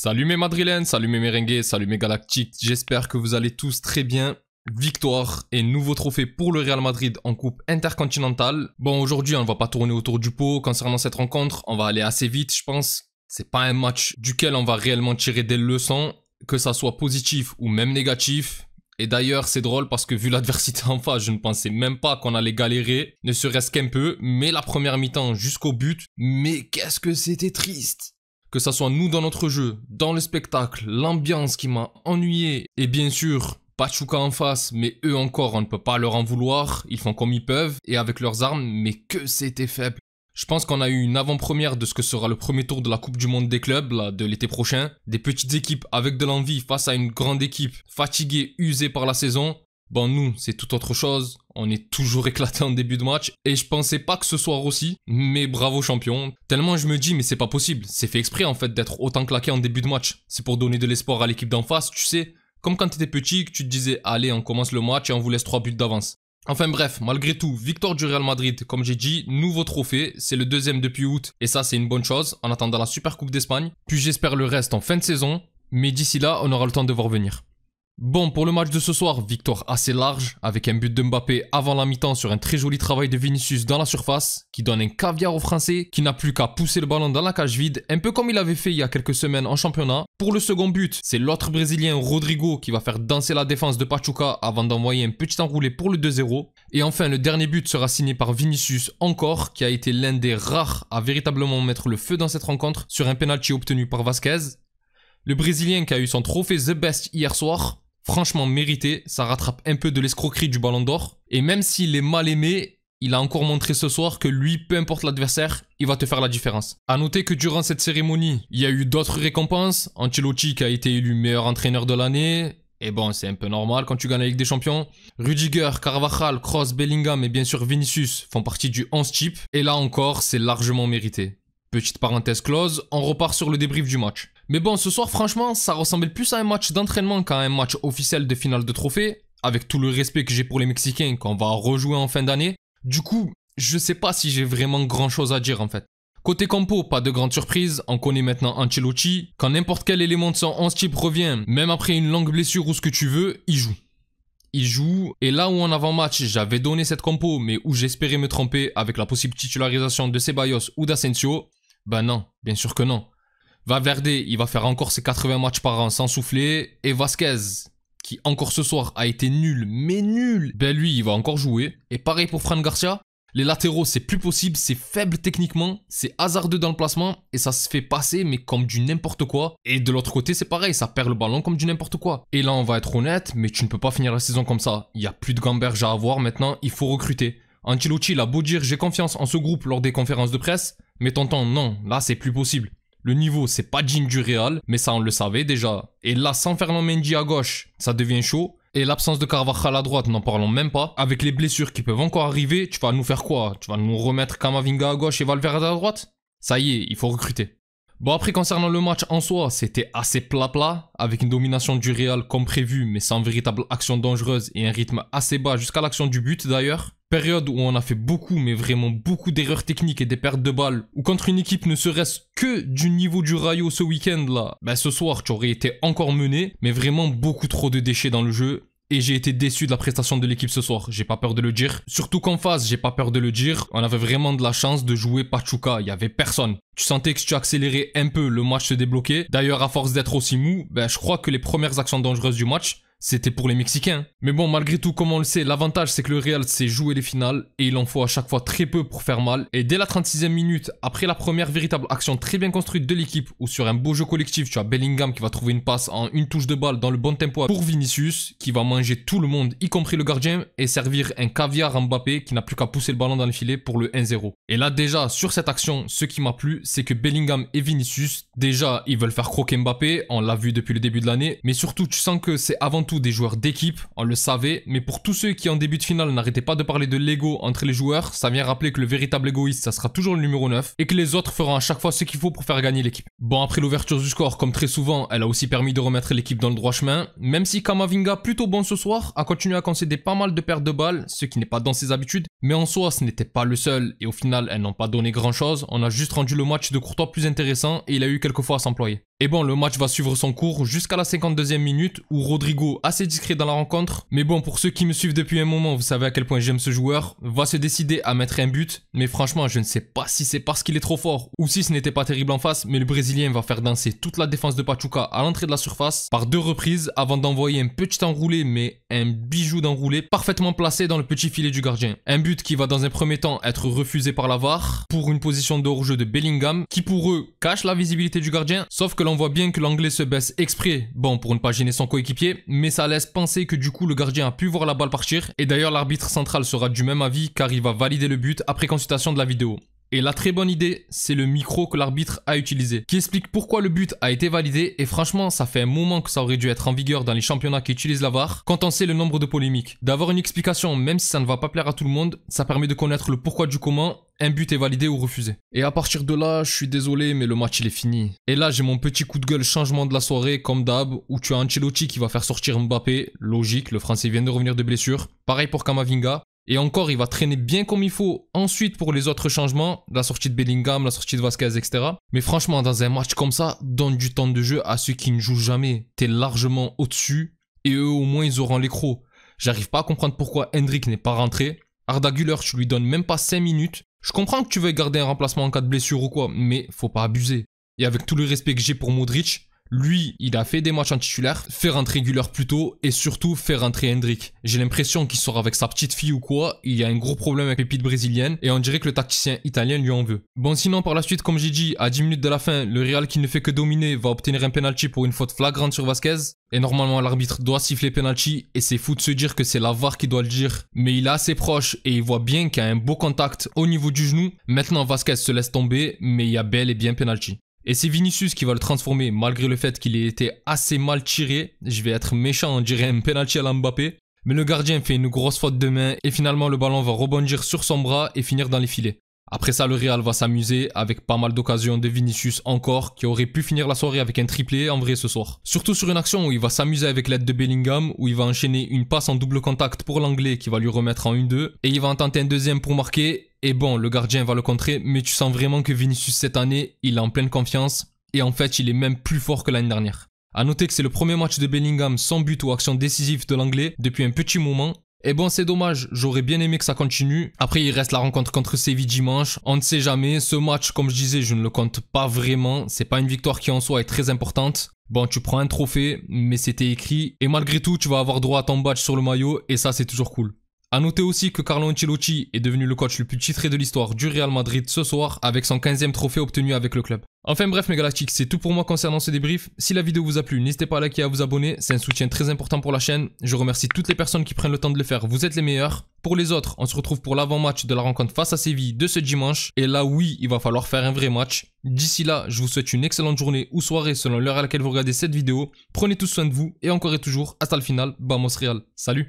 Salut mes madrilènes, salut mes merengues, salut mes galactiques, j'espère que vous allez tous très bien. Victoire et nouveau trophée pour le Real Madrid en coupe intercontinentale. Bon, aujourd'hui on va pas tourner autour du pot concernant cette rencontre, on va aller assez vite je pense. C'est pas un match duquel on va réellement tirer des leçons, que ça soit positif ou même négatif. Et d'ailleurs c'est drôle parce que vu l'adversité en face, je ne pensais même pas qu'on allait galérer, ne serait-ce qu'un peu, mais la première mi-temps jusqu'au but, mais qu'est-ce que c'était triste! Que ça soit nous dans notre jeu, dans le spectacle, l'ambiance qui m'a ennuyé, et bien sûr, Pachuca en face, mais eux encore, on ne peut pas leur en vouloir, ils font comme ils peuvent, et avec leurs armes, mais que c'était faible. Je pense qu'on a eu une avant-première de ce que sera le premier tour de la Coupe du Monde des clubs, là, de l'été prochain. Des petites équipes avec de l'envie face à une grande équipe, fatiguée, usée par la saison. Bon, nous, c'est tout autre chose. On est toujours éclaté en début de match. Et je pensais pas que ce soir aussi. Mais bravo champion. Tellement je me dis, mais c'est pas possible. C'est fait exprès en fait d'être autant claqué en début de match. C'est pour donner de l'espoir à l'équipe d'en face, tu sais. Comme quand t'étais petit, que tu te disais, allez, on commence le match et on vous laisse 3 buts d'avance. Enfin bref, malgré tout, victoire du Real Madrid, comme j'ai dit, nouveau trophée, c'est le deuxième depuis août. Et ça, c'est une bonne chose, en attendant la Super Coupe d'Espagne. Puis j'espère le reste en fin de saison. Mais d'ici là, on aura le temps de voir venir. Bon, pour le match de ce soir, victoire assez large, avec un but de Mbappé avant la mi-temps sur un très joli travail de Vinicius dans la surface, qui donne un caviar aux Français, qui n'a plus qu'à pousser le ballon dans la cage vide, un peu comme il avait fait il y a quelques semaines en championnat. Pour le second but, c'est l'autre Brésilien Rodrigo qui va faire danser la défense de Pachuca avant d'envoyer un petit enroulé pour le 2-0. Et enfin, le dernier but sera signé par Vinicius encore, qui a été l'un des rares à véritablement mettre le feu dans cette rencontre sur un penalty obtenu par Vasquez. Le Brésilien qui a eu son trophée The Best hier soir, franchement mérité, ça rattrape un peu de l'escroquerie du Ballon d'Or. Et même s'il est mal aimé, il a encore montré ce soir que lui, peu importe l'adversaire, il va te faire la différence. A noter que durant cette cérémonie, il y a eu d'autres récompenses. Ancelotti qui a été élu meilleur entraîneur de l'année. Et bon, c'est un peu normal quand tu gagnes la Ligue des Champions. Rudiger, Carvajal, Kroos, Bellingham et bien sûr Vinicius font partie du 11 type. Et là encore, c'est largement mérité. Petite parenthèse close, on repart sur le débrief du match. Mais bon, ce soir, franchement, ça ressemblait plus à un match d'entraînement qu'à un match officiel de finale de trophée, avec tout le respect que j'ai pour les Mexicains qu'on va rejouer en fin d'année. Du coup, je sais pas si j'ai vraiment grand chose à dire en fait. Côté compo, pas de grande surprise, on connaît maintenant Ancelotti. Quand n'importe quel élément de son 11 type revient, même après une longue blessure ou ce que tu veux, il joue. Il joue, et là où en avant-match j'avais donné cette compo, mais où j'espérais me tromper avec la possible titularisation de Ceballos ou d'Asensio, ben non, bien sûr que non. Valverde, il va faire encore ses 80 matchs par an sans souffler. Et Vasquez, qui encore ce soir a été nul, mais nul, ben lui, il va encore jouer. Et pareil pour Fran Garcia. Les latéraux, c'est plus possible, c'est faible techniquement, c'est hasardeux dans le placement, et ça se fait passer, mais comme du n'importe quoi. Et de l'autre côté, c'est pareil, ça perd le ballon comme du n'importe quoi. Et là, on va être honnête, mais tu ne peux pas finir la saison comme ça. Il n'y a plus de gamberge à avoir maintenant, il faut recruter. Ancelotti, il a beau dire j'ai confiance en ce groupe lors des conférences de presse, mais tonton, non, là, c'est plus possible. Le niveau, c'est pas digne du Real, mais ça on le savait déjà. Et là, sans Ferland Mendy à gauche, ça devient chaud. Et l'absence de Carvajal à droite, n'en parlons même pas. Avec les blessures qui peuvent encore arriver, tu vas nous faire quoi? Tu vas nous remettre Camavinga à gauche et Valverde à droite? Ça y est, il faut recruter. Bon après, concernant le match en soi, c'était assez plat, avec une domination du Real comme prévu, mais sans véritable action dangereuse et un rythme assez bas jusqu'à l'action du but d'ailleurs. Période où on a fait beaucoup, mais vraiment beaucoup d'erreurs techniques et des pertes de balles, ou contre une équipe ne serait-ce que du niveau du Rayo ce week-end là, ben ce soir tu aurais été encore mené, mais vraiment beaucoup trop de déchets dans le jeu. Et j'ai été déçu de la prestation de l'équipe ce soir, j'ai pas peur de le dire. Surtout qu'en face, j'ai pas peur de le dire, on avait vraiment de la chance de jouer Pachuca, il y avait personne. Tu sentais que si tu accélérais un peu, le match se débloquait. D'ailleurs, à force d'être aussi mou, ben je crois que les premières actions dangereuses du match, c'était pour les Mexicains. Mais bon, malgré tout, comme on le sait, l'avantage c'est que le Real sait jouer les finales et il en faut à chaque fois très peu pour faire mal. Et dès la 36e minute, après la première véritable action très bien construite de l'équipe, où sur un beau jeu collectif, tu as Bellingham qui va trouver une passe en une touche de balle dans le bon tempo pour Vinicius, qui va manger tout le monde, y compris le gardien, et servir un caviar à Mbappé qui n'a plus qu'à pousser le ballon dans le filet pour le 1-0. Et là déjà, sur cette action, ce qui m'a plu, c'est que Bellingham et Vinicius, déjà, ils veulent faire croquer Mbappé, on l'a vu depuis le début de l'année, mais surtout, tu sens que c'est avant tout des joueurs d'équipe, on le savait, mais pour tous ceux qui en début de finale n'arrêtaient pas de parler de l'ego entre les joueurs, ça vient rappeler que le véritable égoïste, ça sera toujours le numéro 9, et que les autres feront à chaque fois ce qu'il faut pour faire gagner l'équipe. Bon, après l'ouverture du score, comme très souvent, elle a aussi permis de remettre l'équipe dans le droit chemin, même si Camavinga, plutôt bon ce soir, a continué à concéder pas mal de pertes de balles, ce qui n'est pas dans ses habitudes, mais en soi, ce n'était pas le seul, et au final, elles n'ont pas donné grand chose, on a juste rendu le match de Courtois plus intéressant, et il a eu quelques fois à s'employer. Et bon, le match va suivre son cours jusqu'à la 52e minute où Rodrigo, assez discret dans la rencontre, mais bon, pour ceux qui me suivent depuis un moment, vous savez à quel point j'aime ce joueur, va se décider à mettre un but, mais franchement, je ne sais pas si c'est parce qu'il est trop fort ou si ce n'était pas terrible en face, mais le Brésilien va faire danser toute la défense de Pachuca à l'entrée de la surface par 2 reprises avant d'envoyer un petit enroulé, mais un bijou d'enroulé parfaitement placé dans le petit filet du gardien. Un but qui va dans un premier temps être refusé par la VAR pour une position de hors-jeu de Bellingham qui pour eux cache la visibilité du gardien, sauf que l'on voit bien que l'anglais se baisse exprès, bon pour ne pas gêner son coéquipier, mais ça laisse penser que du coup le gardien a pu voir la balle partir, et d'ailleurs l'arbitre central sera du même avis car il va valider le but après consultation de la vidéo. Et la très bonne idée, c'est le micro que l'arbitre a utilisé, qui explique pourquoi le but a été validé, et franchement ça fait un moment que ça aurait dû être en vigueur dans les championnats qui utilisent la VAR, quand on sait le nombre de polémiques. D'avoir une explication, même si ça ne va pas plaire à tout le monde, ça permet de connaître le pourquoi du comment un but est validé ou refusé. Et à partir de là, je suis désolé, mais le match il est fini. Et là, j'ai mon petit coup de gueule changement de la soirée, comme d'hab, où tu as Ancelotti qui va faire sortir Mbappé, logique, le français vient de revenir de blessure. Pareil pour Camavinga. Et encore, il va traîner bien comme il faut ensuite pour les autres changements, la sortie de Bellingham, la sortie de Vasquez, etc. Mais franchement, dans un match comme ça, donne du temps de jeu à ceux qui ne jouent jamais. T'es largement au-dessus, et eux au moins ils auront les crocs. J'arrive pas à comprendre pourquoi Hendrik n'est pas rentré. Arda Güler, tu lui donnes même pas 5 minutes. Je comprends que tu veuilles garder un remplacement en cas de blessure ou quoi, mais faut pas abuser. Et avec tout le respect que j'ai pour Modric, lui, il a fait des matchs en titulaire, fait rentrer Güler plus tôt et surtout fait rentrer Hendrik. J'ai l'impression qu'il sort avec sa petite fille ou quoi, il y a un gros problème avec les pépite brésilienne et on dirait que le tacticien italien lui en veut. Bon sinon par la suite comme j'ai dit, à 10 minutes de la fin, le Real qui ne fait que dominer va obtenir un penalty pour une faute flagrante sur Vasquez. Et normalement l'arbitre doit siffler penalty et c'est fou de se dire que c'est la VAR qui doit le dire. Mais il est assez proche et il voit bien qu'il y a un beau contact au niveau du genou. Maintenant Vasquez se laisse tomber mais il y a bel et bien penalty. Et c'est Vinicius qui va le transformer malgré le fait qu'il ait été assez mal tiré. Je vais être méchant, on dirait un penalty à la Mbappé. Mais le gardien fait une grosse faute de main et finalement le ballon va rebondir sur son bras et finir dans les filets. Après ça, le Real va s'amuser avec pas mal d'occasions de Vinicius encore, qui aurait pu finir la soirée avec un triplé en vrai ce soir. Surtout sur une action où il va s'amuser avec l'aide de Bellingham, où il va enchaîner une passe en double contact pour l'anglais qui va lui remettre en 1-2, et il va en tenter un deuxième pour marquer, et bon, le gardien va le contrer, mais tu sens vraiment que Vinicius cette année, il est en pleine confiance, et en fait, il est même plus fort que l'année dernière. A noter que c'est le premier match de Bellingham sans but ou action décisive de l'anglais depuis un petit moment. Et bon, c'est dommage, j'aurais bien aimé que ça continue. Après, il reste la rencontre contre Séville dimanche. On ne sait jamais, ce match, comme je disais, je ne le compte pas vraiment. C'est pas une victoire qui en soi est très importante. Bon, tu prends un trophée, mais c'était écrit. Et malgré tout, tu vas avoir droit à ton badge sur le maillot, et ça, c'est toujours cool. A noter aussi que Carlo Ancelotti est devenu le coach le plus titré de l'histoire du Real Madrid ce soir avec son 15e trophée obtenu avec le club. Enfin bref mes galactiques, c'est tout pour moi concernant ce débrief. Si la vidéo vous a plu, n'hésitez pas à liker et à vous abonner, c'est un soutien très important pour la chaîne. Je remercie toutes les personnes qui prennent le temps de le faire, vous êtes les meilleurs. Pour les autres, on se retrouve pour l'avant-match de la rencontre face à Séville de ce dimanche. Et là oui, il va falloir faire un vrai match. D'ici là, je vous souhaite une excellente journée ou soirée selon l'heure à laquelle vous regardez cette vidéo. Prenez tous soin de vous et encore et toujours, hasta le final, vamos Real, salut.